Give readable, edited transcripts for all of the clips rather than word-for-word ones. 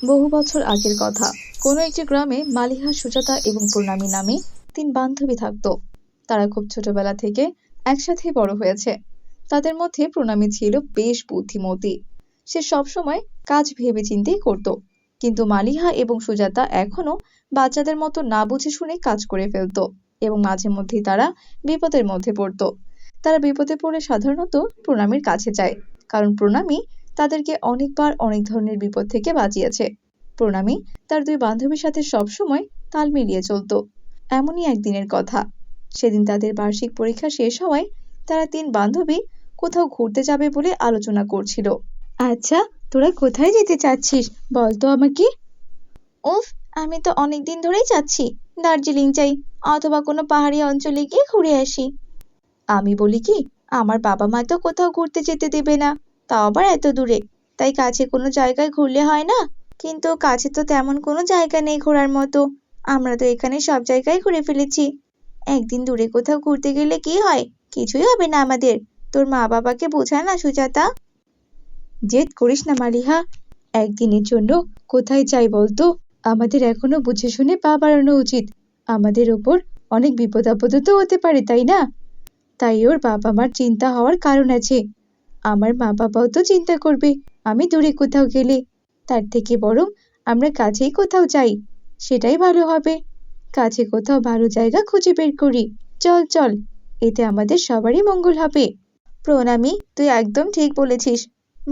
বহু বছর আগের কথা। কোনো একটি গ্রামে মালিহা, সুজাতা এবং প্রণামী নামে তিন বান্ধবী থাকতো। তারা খুব ছোটবেলা থেকে একসাথে বড় হয়েছে। তাদের মধ্যে প্রণামী ছিল বেশ বুদ্ধিমতী। সে সবসময় কাজ ভেবেচিন্তেই করত। কিন্তু মালিহা এবং সুজাতা এখনো বাচ্চাদের মতো না বুঝে শুনে কাজ করে ফেলতো এবং মাঝে মধ্যেই তারা বিপদের মধ্যে পড়তো। তারা বিপদে পড়লে সাধারণত প্রণামীর কাছে যায়, কারণ প্রণামী তাদেরকে অনেকবার অনেক ধরনের বিপদ থেকে বাঁচিয়েছে। প্রণামী তার দুই বান্ধবীর সাথে সবসময় তাল মিলিয়ে চলতো। এমনই একদিনের কথা। সেদিন তাদের বার্ষিক পরীক্ষা শেষ হওয়ায় তারা তিন বান্ধবী কোথাও ঘুরতে যাবে বলে আলোচনা করছিল। আচ্ছা, তোরা কোথায় যেতে চাচ্ছিস বলতো আমাকে? উফ, আমি তো অনেকদিন ধরেই চাচ্ছি দার্জিলিং যাই, অথবা কোনো পাহাড়ি অঞ্চলে গিয়ে ঘুরে আসি। আমি বলি কি, আমার বাবা মা তো কোথাও ঘুরতে যেতে দেবে না, তাও আবার এত দূরে। তাই কাছে কোনো জায়গায় ঘুরলে হয় না? কিন্তু কাছে তো তেমন কোনো জায়গা নেই ঘোরার মতো। আমরা তো এখানে সব জায়গায় ঘুরে ফেলেছি। একদিন দূরে কোথাও ঘুরতে গেলে কি হয়? কিছুই হবে না আমাদের। তোর মা বাবাকে বোঝা না, সুজাতা। জেদ করিস না মালিহা, একদিনের জন্য কোথায় যাই বলতো? আমাদের এখনো বুঝে শুনে পা বাড়ানো উচিত। আমাদের ওপর অনেক বিপদ আপদ তো হতে পারে, তাই না? তাই ওর বাবা মার চিন্তা হওয়ার কারণ আছে। আমার মা বাবাও তো চিন্তা করবে আমি দূরে কোথাও গেলে। তার থেকে বরং আমরা কাছেই কোথাও যাই, সেটাই ভালো হবে। কাছে কোথাও ভালো জায়গা খুঁজে বের করি। চল চল, এতে আমাদের সবারই মঙ্গল হবে। প্রণামী, তুই একদম ঠিক বলেছিস।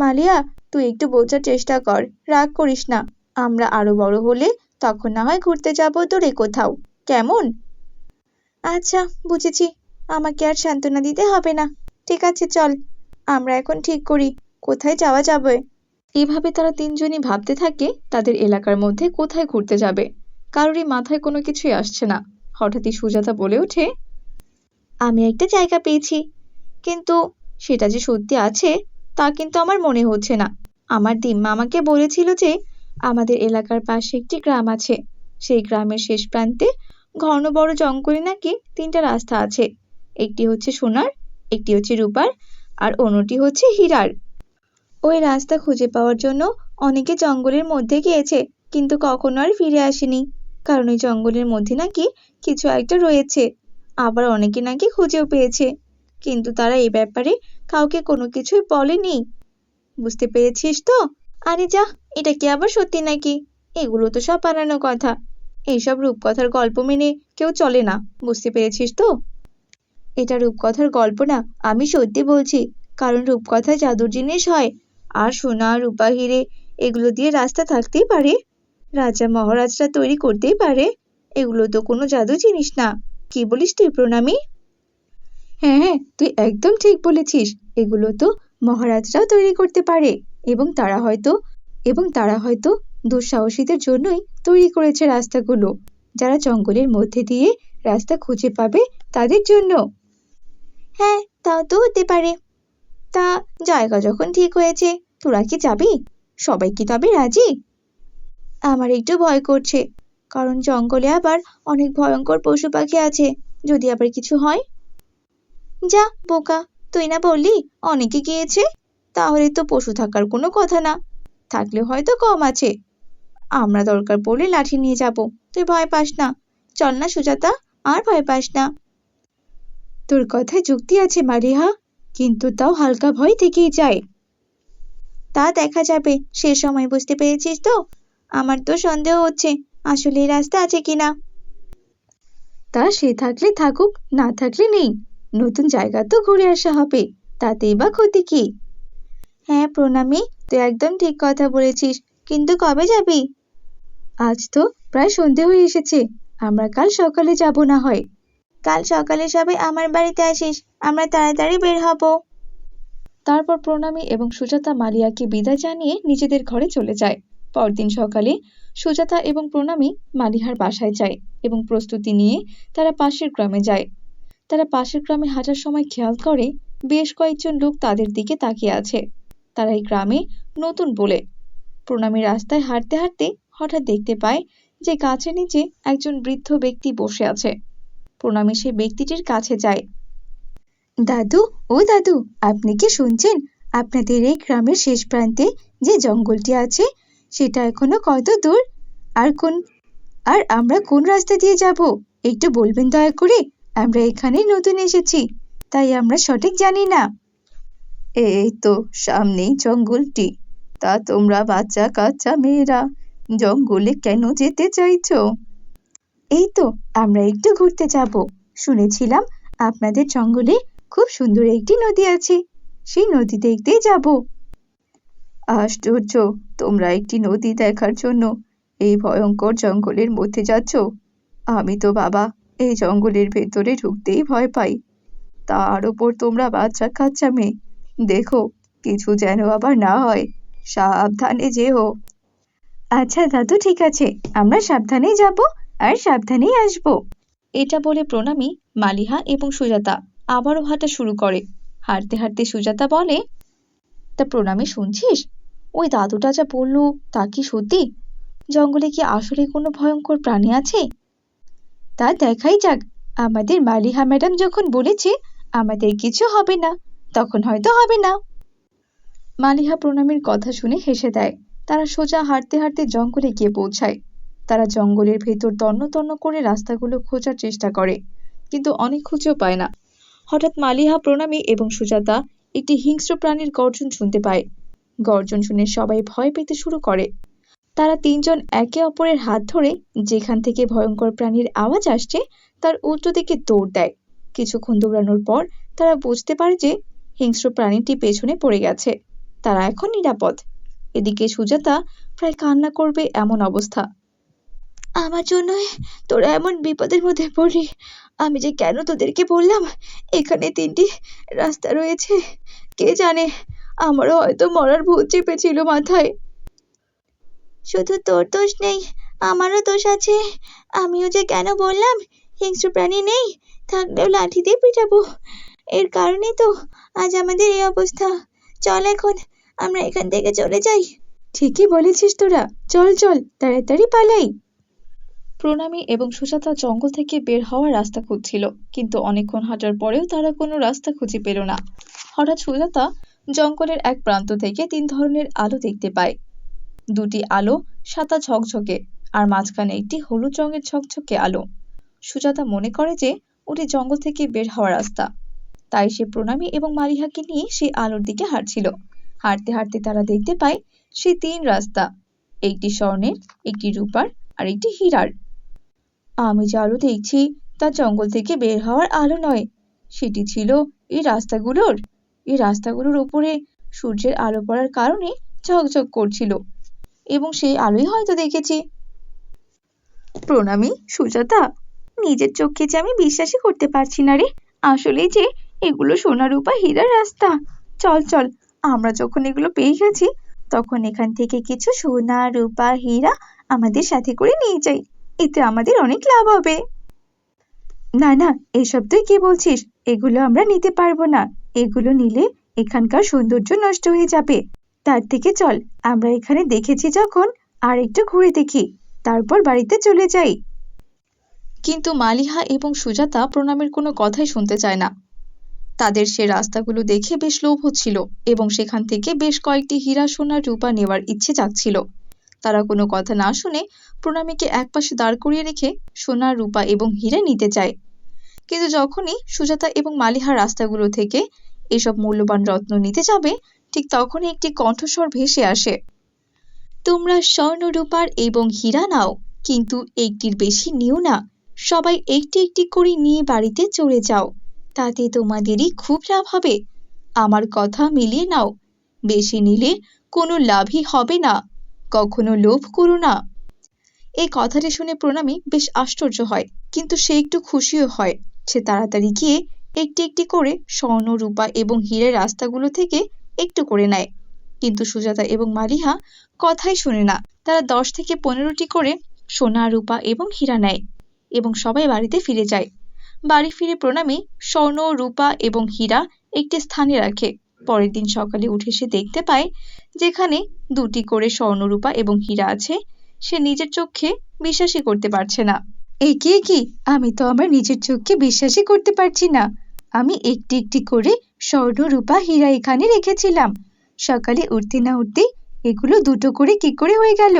মালিয়া, তুই একটু বোঝার চেষ্টা কর, রাগ করিস না। আমরা আরো বড় হলে তখন না হয় ঘুরতে যাবো দূরে কোথাও, কেমন? আচ্ছা, বুঝেছি। আমাকে আর সান্ত্বনা দিতে হবে না। ঠিক আছে, চল আমরা এখন ঠিক করি কোথায় যাওয়া যাবে। এভাবে তারা তিনজনই ভাবতে থাকে তাদের এলাকার মধ্যে কোথায় ঘুরতে যাবে। কারোরই মাথায় কোনো কিছুই আসছে না। হঠাৎই সুজাতা বলে ওঠে, আমি একটা জায়গা পেয়েছি, কিন্তু সেটা যে সত্যি আছে তা কিন্তু আমার মনে হচ্ছে না। আমার দিম্মা আমাকে বলেছিল যে আমাদের এলাকার পাশে একটি গ্রাম আছে। সেই গ্রামের শেষ প্রান্তে ঘন বড় জঙ্গলে নাকি তিনটা রাস্তা আছে। একটি হচ্ছে সোনার, একটি হচ্ছে রূপার, আর অন্যটি হচ্ছে হীরার। ওই রাস্তা খুঁজে পাওয়ার জন্য অনেকে জঙ্গলের মধ্যে গিয়েছে, কিন্তু কখনো আর ফিরে আসেনি। কারণ ওই জঙ্গলের মধ্যে নাকি কিছু একটা রয়েছে। আবার অনেকে নাকি খুঁজেও পেয়েছে, কিন্তু তারা এই ব্যাপারে কাউকে কোনো কিছুই বলেনি। বুঝতে পেরেছিস তো? আরে যা, এটা কি আবার সত্যি নাকি? এগুলো তো সব বানানো কথা। এইসব রূপকথার গল্প মেনে কেউ চলে না, বুঝতে পেরেছিস তো? এটা রূপকথার গল্প না, আমি সত্যি বলছি। কারণ রূপকথায় জাদুর জিনিস হয়। আর সোনা, রূপা, হিরে এগুলো দিয়ে রাস্তা থাকতেই পারে। রাজা মহারাজরা তৈরি করতেই পারে। এগুলো তো কোনো জাদু জিনিস না। কি বলিস তুই প্রণামী? হ্যাঁ হ্যাঁ, তুই একদম ঠিক বলেছিস। এগুলো তো মহারাজরাও তৈরি করতে পারে। এবং তারা হয়তো দুঃসাহসীদের জন্যই তৈরি করেছে রাস্তাগুলো, যারা জঙ্গলের মধ্যে দিয়ে রাস্তা খুঁজে পাবে তাদের জন্য। হ্যাঁ, তাও তো হতে পারে। তা জায়গা যখন ঠিক হয়েছে, তোরা কি যাবি? সবাই কি তবে রাজি? আমার একটু ভয় করছে, কারণ জঙ্গলে আবার অনেক ভয়ঙ্কর পশু পাখি আছে। যদি আবার কিছু হয়? যা বোকা, তুই না বললি অনেকে গিয়েছে? তাহলে তো পশু থাকার কোনো কথা না। থাকলে হয়তো কম আছে। আমরা দরকার পড়লে লাঠি নিয়ে যাব। তুই ভয় পাস না। চল না সুজাতা, আর ভয় পাস না। তোর কথায় যুক্তি আছে মারিহা, কিন্তু তাও হালকা ভয় থেকেই যায়। তা দেখা যাবে সে সময়, বুঝতে পেরেছিস তো? আমার তো সন্দেহ হচ্ছে আসলে এই রাস্তা আছে কিনা। তা সে থাকলে থাকুক, না থাকলে নেই। নতুন জায়গা তো ঘুরে আসা হবে, তাতেই বা ক্ষতি কি? হ্যাঁ প্রণামী, তুই একদম ঠিক কথা বলেছিস। কিন্তু কবে যাবি? আজ তো প্রায় সন্ধে হয়ে এসেছে। আমরা কাল সকালে যাব না হয়। কাল সকালে সবাই আমার বাড়িতে আসিস, আমরা তাড়াতাড়ি বের হব। তারপর প্রণামী এবং সুজাতা মালিয়াকে বিদায় জানিয়ে নিজেদের ঘরে চলে যায়। পরদিন সকালে সুজাতা এবং প্রণামী মালিহার বাসায় যায় এবং প্রস্তুতি নিয়ে তারা পাশের গ্রামে যায়। তারা পাশের গ্রামে হাঁটার সময় খেয়াল করে বেশ কয়েকজন লোক তাদের দিকে তাকিয়ে আছে। তারা এই গ্রামে নতুন বলে। প্রণামী রাস্তায় হাঁটতে হাঁটতে হঠাৎ দেখতে পায় যে গাছের নিচে একজন বৃদ্ধ ব্যক্তি বসে আছে। প্রণামী সেই ব্যক্তিটির কাছে যায়। দাদু, ও দাদু, আপনি কি শুনছেন? আপনাদের এই গ্রামের শেষ প্রান্তে যে জঙ্গলটি আছে, সেটা এখনো কত দূর? আর কোন আর আমরা কোন রাস্তা দিয়ে যাব? একটু বলবেন দয়া করে? আমরা এখানে নতুন এসেছি, তাই আমরা সঠিক জানি না। এই তো সামনেই জঙ্গলটি। তা তোমরা বাচ্চা কাচ্চা মেয়েরা জঙ্গলে কেন যেতে চাইছো? এই তো আমরা একটু ঘুরতে যাব। শুনেছিলাম আপনাদের জঙ্গলে খুব সুন্দর একটি নদী আছে, সেই নদী দেখতেই যাব। আশ্চর্য, তোমরা একটি নদী দেখার জন্য এই ভয়ঙ্কর জঙ্গলের মধ্যে যাচ্ছ? আমি তো বাবা এই জঙ্গলের ভেতরে ঢুকতেই ভয় পাই, তার উপর তোমরা বাচ্চা কাচ্চা মেয়ে। দেখো কিছু যেন আবার না হয়, সাবধানে যেও। আচ্ছা দাদু, ঠিক আছে, আমরা সাবধানেই যাব আর সাবধানেই আসব। এটা বলে প্রণামী, মালিহা এবং সুজাতা আবারও হাঁটা শুরু করে। হাঁটতে হাঁটতে সুজাতা বলে, তা প্রণামী শুনছিস? ওই দাদুটা যা বললো তা কি সত্যি? জঙ্গলে কি আসলে কোনো ভয়ঙ্কর প্রাণী আছে? তা দেখাই যাক। আমাদের মালিহা ম্যাডাম যখন বলেছে আমাদের কিছু হবে না, তখন হয়তো হবে না। মালিহা প্রণামীর কথা শুনে হেসে দেয়। তারা সোজা হাঁটতে হাঁটতে জঙ্গলে গিয়ে পৌঁছায়। তারা জঙ্গলের ভেতর তন্ন তন্ন করে রাস্তাগুলো খোঁজার চেষ্টা করে, কিন্তু অনেক খুঁজেও পায় না। হঠাৎ মালিহা, প্রণামী এবং সুজাতা একটি হিংস্র প্রাণীর গর্জন শুনতে পায়। গর্জন শুনে সবাই ভয় পেতে শুরু করে। তারা তিনজন একে অপরের হাত ধরে যেখান থেকে ভয়ঙ্কর প্রাণীর আওয়াজ আসছে তার উল্টো দিকে দৌড় দেয়। কিছুক্ষণ দৌড়ানোর পর তারা বুঝতে পারে যে হিংস্র প্রাণীটি পেছনে পড়ে গেছে। তারা এখন নিরাপদ। এদিকে সুজাতা প্রায় কান্না করবে এমন অবস্থা। আমার জন্যই তোরা এমন বিপদের মধ্যে পড়লি। আমি যে কেন তোদেরকে বললাম এখানে তিনটি রাস্তা রয়েছে। কে জানে, আমারও হয়তো মরার ভূত চেপেছিল মাথায়। শুধু তোর দোষ নেই, আমারও দোষ আছে। আমিও যে কেন বললাম হিংস্র প্রাণী নেই, থাকলেও লাঠি দিয়ে পিটাবো। এর কারণেই তো আজ আমাদের এই অবস্থা। চল এখন আমরা এখান থেকে চলে যাই। ঠিকই বলেছিস তোরা, চল চল তাড়াতাড়ি পালাই। প্রণামী এবং সুজাতা জঙ্গল থেকে বের হওয়ার রাস্তা খুঁজছিল, কিন্তু অনেকক্ষণ হাঁটার পরেও তারা কোনো রাস্তা খুঁজে পেল না। হঠাৎ সুজাতা জঙ্গলের এক প্রান্ত থেকে তিন ধরনের আলো দেখতে পায়। দুটি আলো সাদা ঝকঝকে আর মাঝখানে একটি হলুদ রঙের ঝকঝকে আলো। সুজাতা মনে করে যে ওটি জঙ্গল থেকে বের হওয়ার রাস্তা, তাই সে প্রণামী এবং মালিহাকে নিয়ে সেই আলোর দিকে হাঁটছিল। হাঁটতে হাঁটতে তারা দেখতে পায় সেই তিন রাস্তা, একটি স্বর্ণের, একটি রূপার আর একটি হীরার। আমি যে আলো দেখছি তা জঙ্গল থেকে বের হওয়ার আলো নয়, সেটি ছিল এই রাস্তাগুলোর উপরে সূর্যের আলো পড়ার কারণে ঝকঝক করছিল, এবং সেই আলোই হয়তো দেখেছি। প্রণামী, সুজাতা, নিজের চোখকে যে আমি বিশ্বাসই করতে পারছি না রে। আসলে যে এগুলো সোনা রূপা হীরার রাস্তা। চল চল, আমরা যখন এগুলো পেয়ে গেছি তখন এখান থেকে কিছু সোনা রূপা হীরা আমাদের সাথে করে নিয়ে যাই, এতে আমাদের অনেক লাভ হবে। না না, এসব তুই কি বলছিস? এগুলো আমরা নিতে পারবো না। এগুলো নিলে এখানকার সৌন্দর্য নষ্ট হয়ে যাবে। তার থেকে চল, আমরা এখানে দেখেছি যখন আর একটু ঘুরে দেখি, তারপর বাড়িতে চলে যাই। কিন্তু মালিহা এবং সুজাতা প্রণামের কোনো কথাই শুনতে চায় না। তাদের সে রাস্তাগুলো দেখে বেশ লোভ হচ্ছিল এবং সেখান থেকে বেশ কয়েকটি হীরা সোনা রূপা নেওয়ার ইচ্ছে জাগছিল। তারা কোনো কথা না শুনে প্রণামীকে একপাশে দাঁড় করিয়ে রেখে সোনা রূপা এবং হীরা নিতে চায়। কিন্তু যখনই সুজাতা এবং মালিহা রাস্তাগুলো থেকে এসব মূল্যবান রত্ন নিতে যাবে, ঠিক তখনই একটি কণ্ঠস্বর ভেসে আসে। তোমরা স্বর্ণ রূপার এবং হীরা নাও, কিন্তু একটির বেশি নিও না। সবাই একটি একটি করে নিয়ে বাড়িতে চলে যাও, তাতে তোমাদেরই খুব লাভ হবে। আমার কথা মিলিয়ে নাও, বেশি নিলে কোনো লাভই হবে না। কখনো লোভ করো না। এই কথাটি শুনে প্রণামী বেশ আশ্চর্য হয়, কিন্তু সে একটু খুশিও হয়। সে তাড়াতাড়ি গিয়ে একটি একটি করে স্বর্ণ রূপা এবং হীরের রাস্তাগুলো থেকে একটু করে নেয়। কিন্তু সুজাতা এবং মালিহা কথাই শুনে না। তারা 10 থেকে 15টি করে সোনা রূপা এবং হীরা নেয় এবং সবাই বাড়িতে ফিরে যায়। বাড়ি ফিরে প্রণামী স্বর্ণ রূপা এবং হীরা একটি স্থানে রাখে। পরের দিন সকালে উঠে সে দেখতে পায় যেখানে 2টি করে স্বর্ণ রূপা এবং হীরা আছে। সে নিজের চোখে বিশ্বাসই করতে পারছে না। কি আমি তো আমার নিজের চোখকে বিশ্বাসই করতে পারছি না। আমি একটি একটি করে স্বর্ণ রূপা হীরা এখানে রেখেছিলাম। সকালে উঠতে না উঠতেই এগুলো দুটো করে কি করে হয়ে গেল?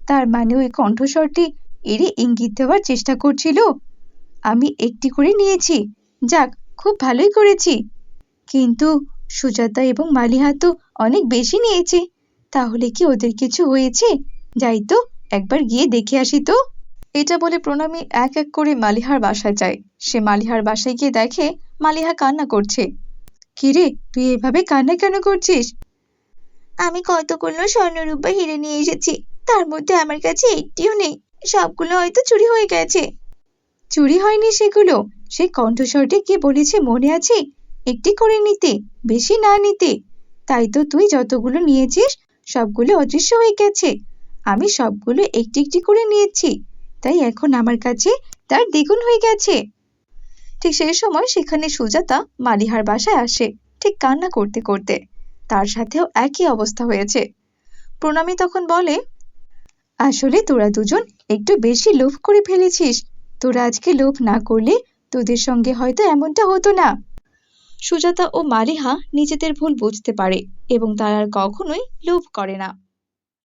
তার মানে ওই কণ্ঠস্বরটি এরই ইঙ্গিত দেওয়ার চেষ্টা করছিল। আমি একটি করে নিয়েছি। যাক, খুব ভালোই করেছি। কিন্তু সুজাতা এবং মালিহা তো অনেক বেশি নিয়েছে। তাহলে কি ওদের কিছু হয়েছে? যাই তো, একবার গিয়ে দেখে আসি তো। এটা বলে প্রণামী এক এক করে মালিহার বাসায় যায়। সে মালিহার বাসায় গিয়ে দেখে মালিহা কান্না করছে। কিরে, তুই এভাবে কান্না কেন করছিস? আমি কতগুলো স্বর্ণরূপা হিরে নিয়ে এসেছি, তার মধ্যে আমার কাছে একটিও নেই। সবগুলো হয়তো চুরি হয়ে গেছে। চুরি হয়নি সেগুলো। সেই কণ্ঠস্বরটি কি বলেছে মনে আছে? একটি করে নিতে, বেশি না নিতে। তাই তো তুই যতগুলো নিয়েছিস সবগুলো অদৃশ্য হয়ে গেছে। আমি সবগুলো একটি একটি করে নিয়েছি, তাই এখন আমার কাছে তার দ্বিগুণ হয়ে গেছে। ঠিক সেই সময় সেখানে সুজাতা মালিহার বাসায় আসে, ঠিক কান্না করতে করতে। তার সাথেও একই অবস্থা হয়েছে। প্রণামী তখন বলে, আসলে তোরা দুজন একটু বেশি লোভ করে ফেলেছিস। তোরা আজকে লোভ না করলে তোদের সঙ্গে হয়তো এমনটা হতো না। সুজাতা ও মালিহা নিজেদের ভুল বুঝতে পারে এবং তারা আর কখনোই লোভ করে না।